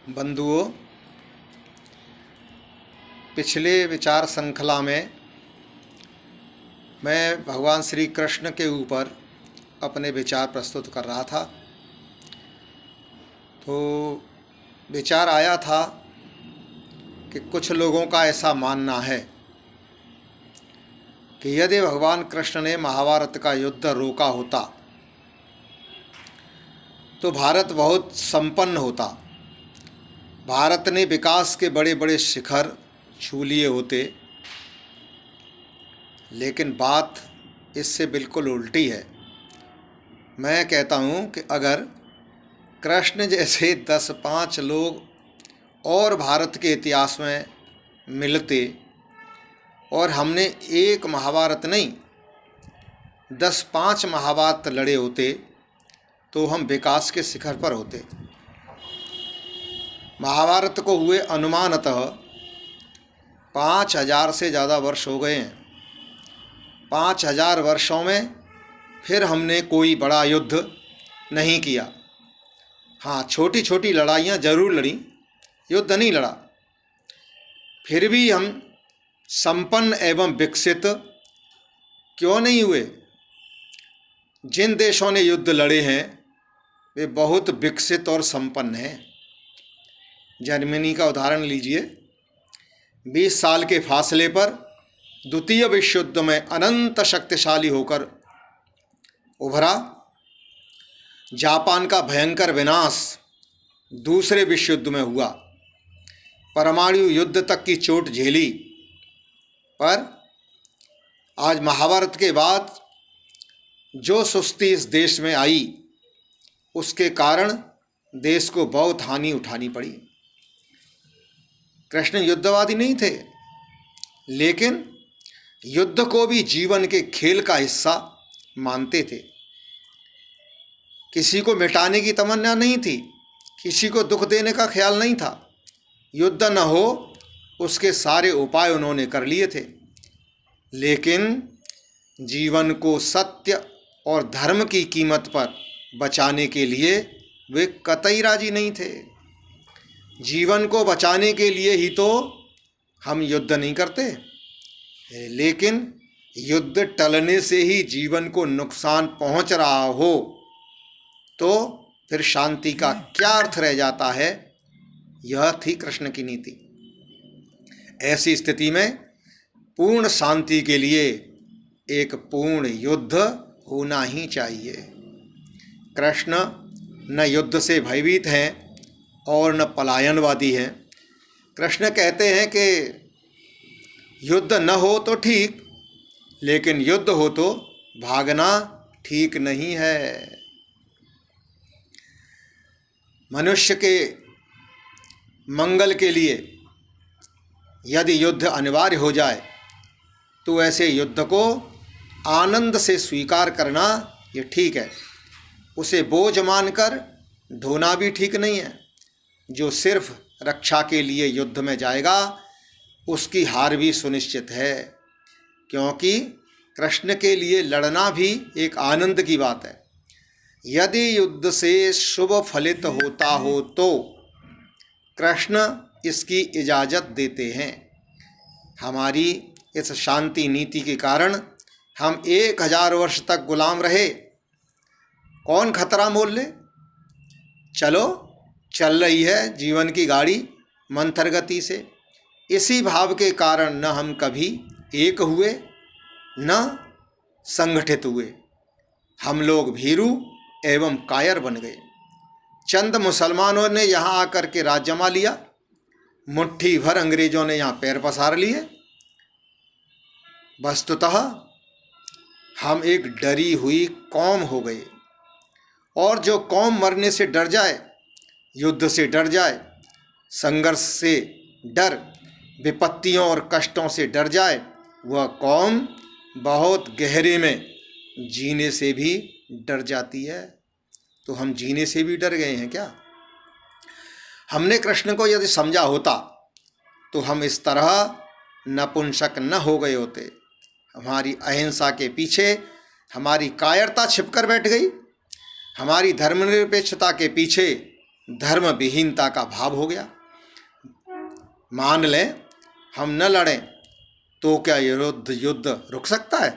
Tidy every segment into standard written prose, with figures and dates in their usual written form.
बंधुओं, पिछले विचार श्रृंखला में मैं भगवान श्री कृष्ण के ऊपर अपने विचार प्रस्तुत कर रहा था। तो विचार आया था कि कुछ लोगों का ऐसा मानना है कि यदि भगवान कृष्ण ने महाभारत का युद्ध रोका होता तो भारत बहुत संपन्न होता, भारत ने विकास के बड़े बड़े शिखर छू लिए होते। लेकिन बात इससे बिल्कुल उल्टी है। मैं कहता हूँ कि अगर कृष्ण जैसे 10-5 लोग और भारत के इतिहास में मिलते और हमने एक महाभारत नहीं 10-5 महाभारत लड़े होते तो हम विकास के शिखर पर होते। महाभारत को हुए अनुमानतः 5000 से ज़्यादा वर्ष हो गए हैं। 5000 वर्षों में फिर हमने कोई बड़ा युद्ध नहीं किया। हाँ, छोटी छोटी लड़ाइयाँ जरूर लड़ी, युद्ध नहीं लड़ा। फिर भी हम संपन्न एवं विकसित क्यों नहीं हुए? जिन देशों ने युद्ध लड़े हैं वे बहुत विकसित और संपन्न हैं। जर्मनी का उदाहरण लीजिए, 20 साल के फासले पर द्वितीय विश्व युद्ध में अनंत शक्तिशाली होकर उभरा। जापान का भयंकर विनाश दूसरे विश्व युद्ध में हुआ। परमाणु युद्ध तक की चोट झेली। पर आज महाभारत के बाद जो सुस्ती इस देश में आई उसके कारण देश को बहुत हानि उठानी पड़ी। कृष्ण युद्धवादी नहीं थे, लेकिन युद्ध को भी जीवन के खेल का हिस्सा मानते थे। किसी को मिटाने की तमन्ना नहीं थी, किसी को दुख देने का ख्याल नहीं था। युद्ध न हो उसके सारे उपाय उन्होंने कर लिए थे, लेकिन जीवन को सत्य और धर्म की कीमत पर बचाने के लिए वे कतई राजी नहीं थे। जीवन को बचाने के लिए ही तो हम युद्ध नहीं करते, लेकिन युद्ध टलने से ही जीवन को नुकसान पहुंच रहा हो तो फिर शांति का क्या अर्थ रह जाता है? यह थी कृष्ण की नीति। ऐसी स्थिति में पूर्ण शांति के लिए एक पूर्ण युद्ध होना ही चाहिए। कृष्ण न युद्ध से भयभीत हैं और न पलायनवादी हैं। कृष्ण कहते हैं कि युद्ध न हो तो ठीक, लेकिन युद्ध हो तो भागना ठीक नहीं है। मनुष्य के मंगल के लिए यदि युद्ध अनिवार्य हो जाए तो ऐसे युद्ध को आनंद से स्वीकार करना ये ठीक है। उसे बोझ मानकर ढोना भी ठीक नहीं है। जो सिर्फ रक्षा के लिए युद्ध में जाएगा उसकी हार भी सुनिश्चित है, क्योंकि कृष्ण के लिए लड़ना भी एक आनंद की बात है। यदि युद्ध से शुभ फलित होता हो तो कृष्ण इसकी इजाज़त देते हैं। हमारी इस शांति नीति के कारण हम 1000 वर्ष तक गुलाम रहे। कौन खतरा मोल ले? चलो, चल रही है जीवन की गाड़ी मंथर गति से। इसी भाव के कारण न हम कभी एक हुए न संगठित हुए। हम लोग भीरू एवं कायर बन गए। चंद मुसलमानों ने यहाँ आकर के राज जमा लिया, मुट्ठी भर अंग्रेजों ने यहाँ पैर पसार लिए। वस्तुतः हम एक डरी हुई कौम हो गए। और जो कौम मरने से डर जाए, युद्ध से डर जाए, संघर्ष से डर, विपत्तियों और कष्टों से डर जाए, वह कौम बहुत गहरे में जीने से भी डर जाती है। तो हम जीने से भी डर गए हैं क्या? हमने कृष्ण को यदि समझा होता तो हम इस तरह नपुंसक न हो गए होते। हमारी अहिंसा के पीछे हमारी कायरता छिपकर बैठ गई। हमारी धर्मनिरपेक्षता के पीछे धर्म विहीनता का भाव हो गया। मान लें हम न लड़ें तो क्या युद्ध रुक सकता है?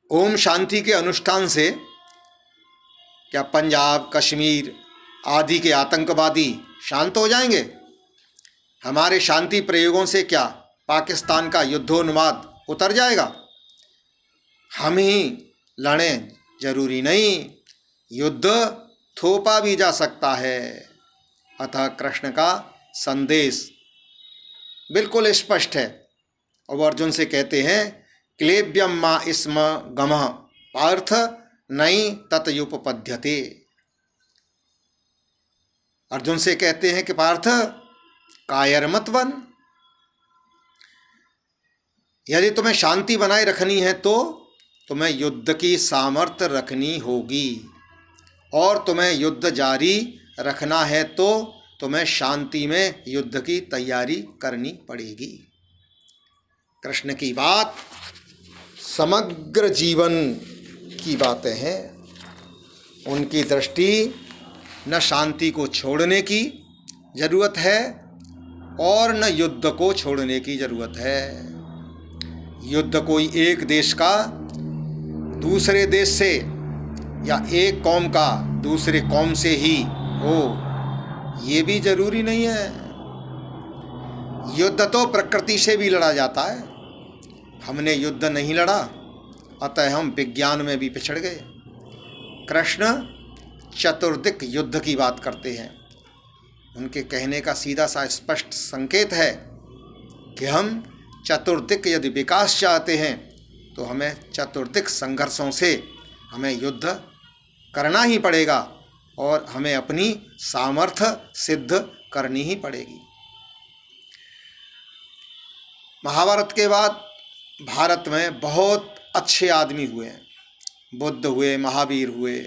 ओम शांति के अनुष्ठान से क्या पंजाब, कश्मीर आदि के आतंकवादी शांत हो जाएंगे? हमारे शांति प्रयोगों से क्या पाकिस्तान का युद्धोन्माद उतर जाएगा? हम ही लड़ें जरूरी नहीं, युद्ध थोपा भी जा सकता है। अतः कृष्ण का संदेश बिल्कुल स्पष्ट है। और अर्जुन से कहते हैं क्लेब्यम मा स्म गमः पार्थ नई तत्युपपद्यते। अर्जुन से कहते हैं कि पार्थ कायर मत बन। यदि तुम्हें शांति बनाए रखनी है तो तुम्हें युद्ध की सामर्थ्य रखनी होगी, और तुम्हें युद्ध जारी रखना है तो तुम्हें शांति में युद्ध की तैयारी करनी पड़ेगी। कृष्ण की बात समग्र जीवन की बातें हैं। उनकी दृष्टि न शांति को छोड़ने की जरूरत है और न युद्ध को छोड़ने की जरूरत है। युद्ध कोई एक देश का दूसरे देश से या एक कौम का दूसरे कौम से ही हो, ये भी जरूरी नहीं है। युद्ध तो प्रकृति से भी लड़ा जाता है। हमने युद्ध नहीं लड़ा, अतः हम विज्ञान में भी पिछड़ गए। कृष्ण चतुर्दिक युद्ध की बात करते हैं। उनके कहने का सीधा सा स्पष्ट संकेत है कि हम चतुर्दिक यदि विकास चाहते हैं तो हमें चतुर्दिक संघर्षों से हमें युद्ध करना ही पड़ेगा और हमें अपनी सामर्थ्य सिद्ध करनी ही पड़ेगी। महाभारत के बाद भारत में बहुत अच्छे आदमी हुए हैं, बुद्ध हुए, महावीर हुए।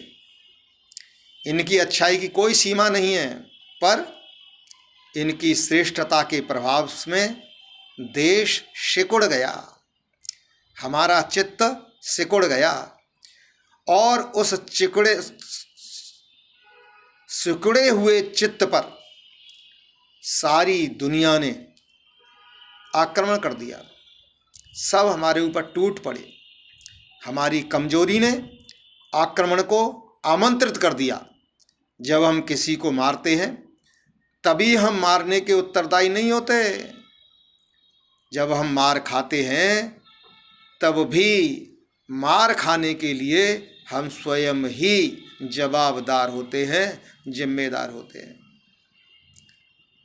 इनकी अच्छाई की कोई सीमा नहीं है, पर इनकी श्रेष्ठता के प्रभाव में देश सिकुड़ गया, हमारा चित्त सिकुड़ गया, और उस सिकुड़े हुए चित्त पर सारी दुनिया ने आक्रमण कर दिया। सब हमारे ऊपर टूट पड़े। हमारी कमजोरी ने आक्रमण को आमंत्रित कर दिया। जब हम किसी को मारते हैं तभी हम मारने के उत्तरदायी नहीं होते। जब हम मार खाते हैं तब भी मार खाने के लिए हम स्वयं ही जवाबदार होते हैं, जिम्मेदार होते हैं।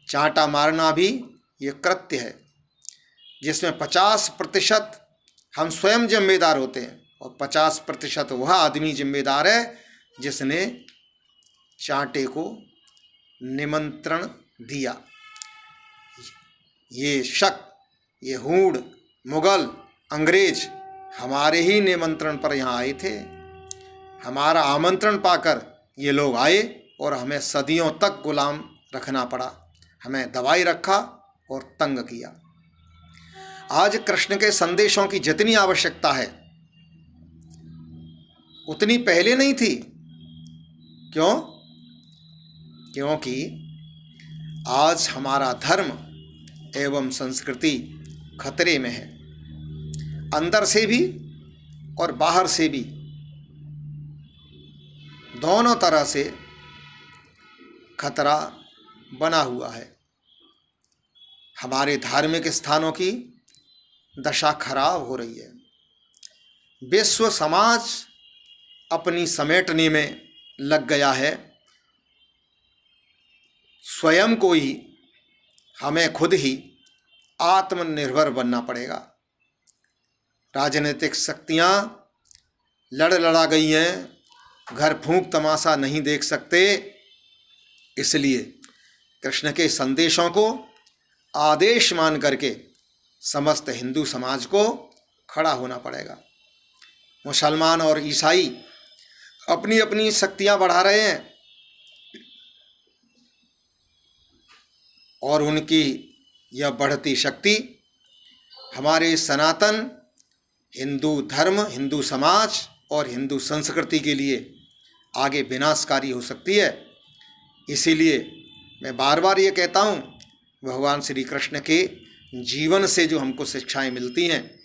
चांटा मारना भी ये कृत्य है जिसमें 50% हम स्वयं जिम्मेदार होते हैं और 50% वह आदमी जिम्मेदार है जिसने चांटे को निमंत्रण दिया। ये शक, ये हूण, मुगल, अंग्रेज हमारे ही निमंत्रण पर यहाँ आए थे। हमारा आमंत्रण पाकर ये लोग आए और हमें सदियों तक गुलाम रखना पड़ा, हमें दबाए रखा और तंग किया। आज कृष्ण के संदेशों की जितनी आवश्यकता है उतनी पहले नहीं थी। क्यों? क्योंकि आज हमारा धर्म एवं संस्कृति खतरे में है, अंदर से भी और बाहर से भी, दोनों तरह से खतरा बना हुआ है। हमारे धार्मिक स्थानों की दशा खराब हो रही है। विश्व समाज अपनी समेटने में लग गया है। स्वयं को ही, हमें खुद ही आत्मनिर्भर बनना पड़ेगा। राजनीतिक शक्तियाँ लड़ा गई हैं, घर फूंक तमाशा नहीं देख सकते। इसलिए कृष्ण के संदेशों को आदेश मान करके समस्त हिंदू समाज को खड़ा होना पड़ेगा। मुसलमान और ईसाई अपनी अपनी शक्तियां बढ़ा रहे हैं और उनकी यह बढ़ती शक्ति हमारे सनातन हिंदू धर्म, हिंदू समाज और हिंदू संस्कृति के लिए आगे विनाशकारी हो सकती है। इसीलिए मैं बार बार ये कहता हूँ, भगवान श्री कृष्ण के जीवन से जो हमको शिक्षाएं मिलती हैं,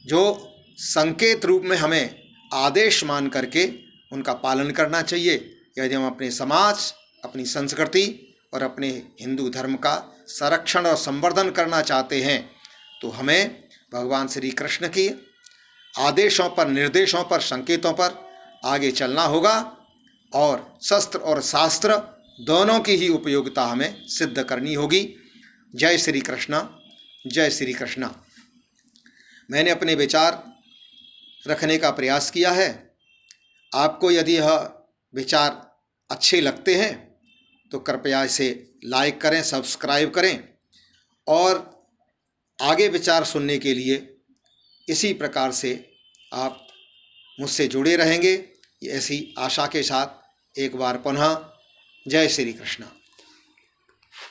जो संकेत रूप में हमें आदेश मान करके उनका पालन करना चाहिए। यदि हम अपने समाज, अपनी संस्कृति और अपने हिंदू धर्म का संरक्षण और संवर्धन करना चाहते हैं तो हमें भगवान श्री कृष्ण के आदेशों पर, निर्देशों पर, संकेतों पर आगे चलना होगा और शस्त्र और शास्त्र दोनों की ही उपयोगिता हमें सिद्ध करनी होगी। जय श्री कृष्ण, जय श्री कृष्ण। मैंने अपने विचार रखने का प्रयास किया है। आपको यदि यह विचार अच्छे लगते हैं तो कृपया इसे लाइक करें, सब्सक्राइब करें और आगे विचार सुनने के लिए इसी प्रकार से आप मुझसे जुड़े रहेंगे, ऐसी आशा के साथ एक बार पुनः जय श्री कृष्ण।